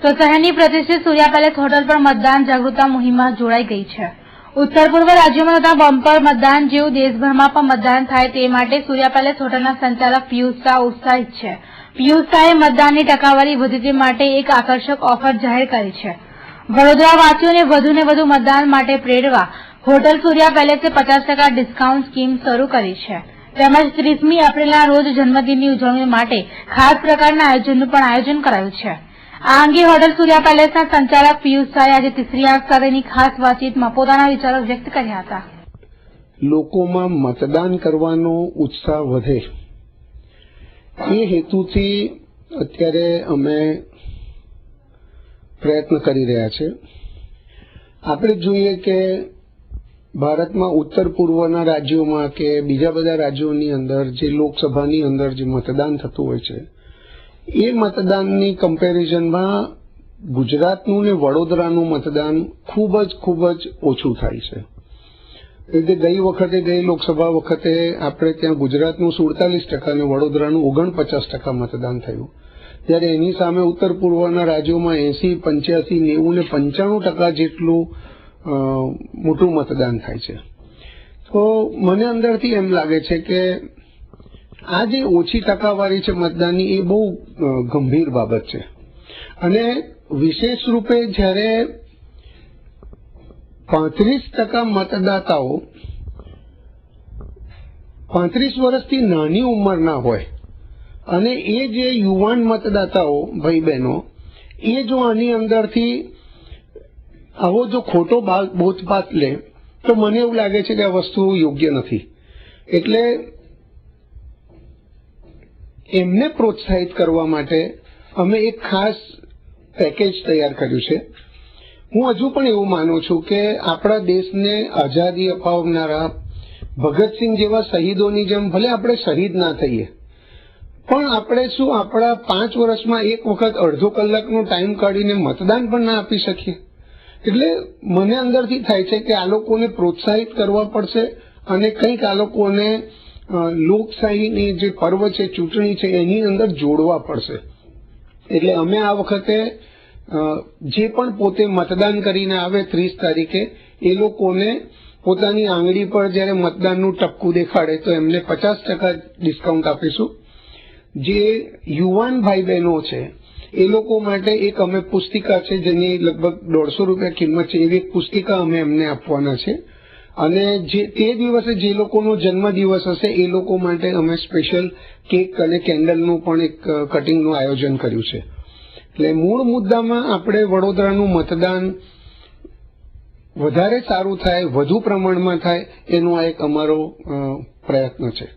તો શહેરની પ્રતિષ્ઠિત સૂર્યા પેલેસ હોટલ પર મતદાન જાગૃતતા મુહિમમાં જોડાઈ ગઈ છે। ઉત્તર પૂર્વ રાજ્યોમાં થતા બમ્પર મતદાન જેવું દેશભરમાં પણ મતદાન થાય તે માટે સૂર્યા પેલેસ હોટલના સંચાલક પિયુષ શાહ ઉત્સાહિત છે। પિયુષ શાહે મતદાનની ટકાવારી વધે તે માટે એક આકર્ષક ઓફર જાહેર કરી છે। વડોદરાવાસીઓને વધુને વધુ મતદાન માટે પ્રેરવા હોટલ સૂર્યા પેલેસે 50% ડિસ્કાઉન્ટ સ્કીમ શરૂ કરી છે। તેમજ 30મી એપ્રિલના રોજ જન્મદિનની ઉજવણી માટે ખાસ પ્રકારના આયોજનનું પણ આયોજન કરાયું છે। આ અંગે હોટલ સૂર્યા પેલેસના સંચાલક પિયુષ શાહે આજે તીસરી આંખ સાથેની ખાસ વાતચીતમાં પોતાના વિચારો વ્યક્ત કર્યા હતા। લોકોમાં મતદાન કરવાનો ઉત્સાહ વધે એ હેતુથી અત્યારે અમે પ્રયત્ન કરી રહ્યા છે। આપણે જોઈએ કે ભારતમાં ઉત્તર પૂર્વના રાજ્યોમાં કે બીજા બધા રાજ્યોની અંદર જે લોકસભાની અંદર જે મતદાન થતું હોય છે એ મતદાનની કમ્પેરિઝનમાં ગુજરાતનું ને વડોદરાનું મતદાન ખૂબ જ ઓછું થાય છે। એટલે ગઈ લોકસભા વખતે આપણે ત્યાં ગુજરાતનું 47% અને વડોદરાનું 49% મતદાન થયું, જ્યારે એની સામે ઉત્તર પૂર્વના રાજ્યોમાં 80, 85, 90 ને 95% જેટલું મોટું મતદાન થાય છે। તો મને અંદરથી એમ લાગે છે કે આ જે ઓછી ટકાવારી છે મતદાનની એ બહુ ગંભીર બાબત છે। અને વિશેષ રૂપે જ્યારે 35% મતદાતાઓ 35 વર્ષથી નાની ઉંમરના હોય અને એ જે યુવાન મતદાતાઓ ભાઈ બહેનો એ જો આની અંદરથી આવો જો ખોટો બોધપાઠ લે તો મને એવું લાગે છે કે આ વસ્તુ યોગ્ય નથી। એટલે એમને પ્રોત્સાહિત કરવા માટે અમે એક ખાસ પેકેજ તૈયાર કર્યું છે। હું હજુ પણ એવું માનું છું કે આપણા દેશને આઝાદી અપાવનારા ભગતસિંહ જેવા શહીદોની જેમ ભલે આપણે શહીદ ના થઈએ પણ આપણે શું આપણા 5 વર્ષમાં એક વખત અડધો કલાકનો ટાઈમ કાઢીને મતદાન પણ ના આપી શકીએ? એટલે મને અંદરથી થાય છે કે આ લોકોને પ્રોત્સાહિત કરવા પડશે અને કંઈક આ લોકોને લોકશાહીની જે પર્વ છે, ચૂંટણી છે, એની અંદર જોડવા પડશે। એટલે અમે આ વખતે જે પણ પોતે મતદાન કરીને આવે 30 તારીખે એ લોકોને પોતાની આંગળી પર જ્યારે મતદાનનું ટપકું દેખાડે તો એમને 50% ડિસ્કાઉન્ટ આપીશું। જે યુવાન ભાઈ બહેનો છે એ લોકો માટે એક અમે પુસ્તિકા છે જેની લગભગ 150 રૂપિયા કિંમત છે, એવી એક પુસ્તિકા અમે એમને આપવાના છે। અને જે તે દિવસે જે લોકોનો જન્મદિવસ હશે એ લોકો માટે અમે સ્પેશિયલ કેક અને કેન્ડલનું પણ એક કટિંગનું આયોજન કર્યું છે। એટલે મૂળ મુદ્દામાં આપણે વડોદરાનું મતદાન વધારે સારું થાય, વધુ પ્રમાણમાં થાય એનો આ એક અમારો પ્રયત્ન છે।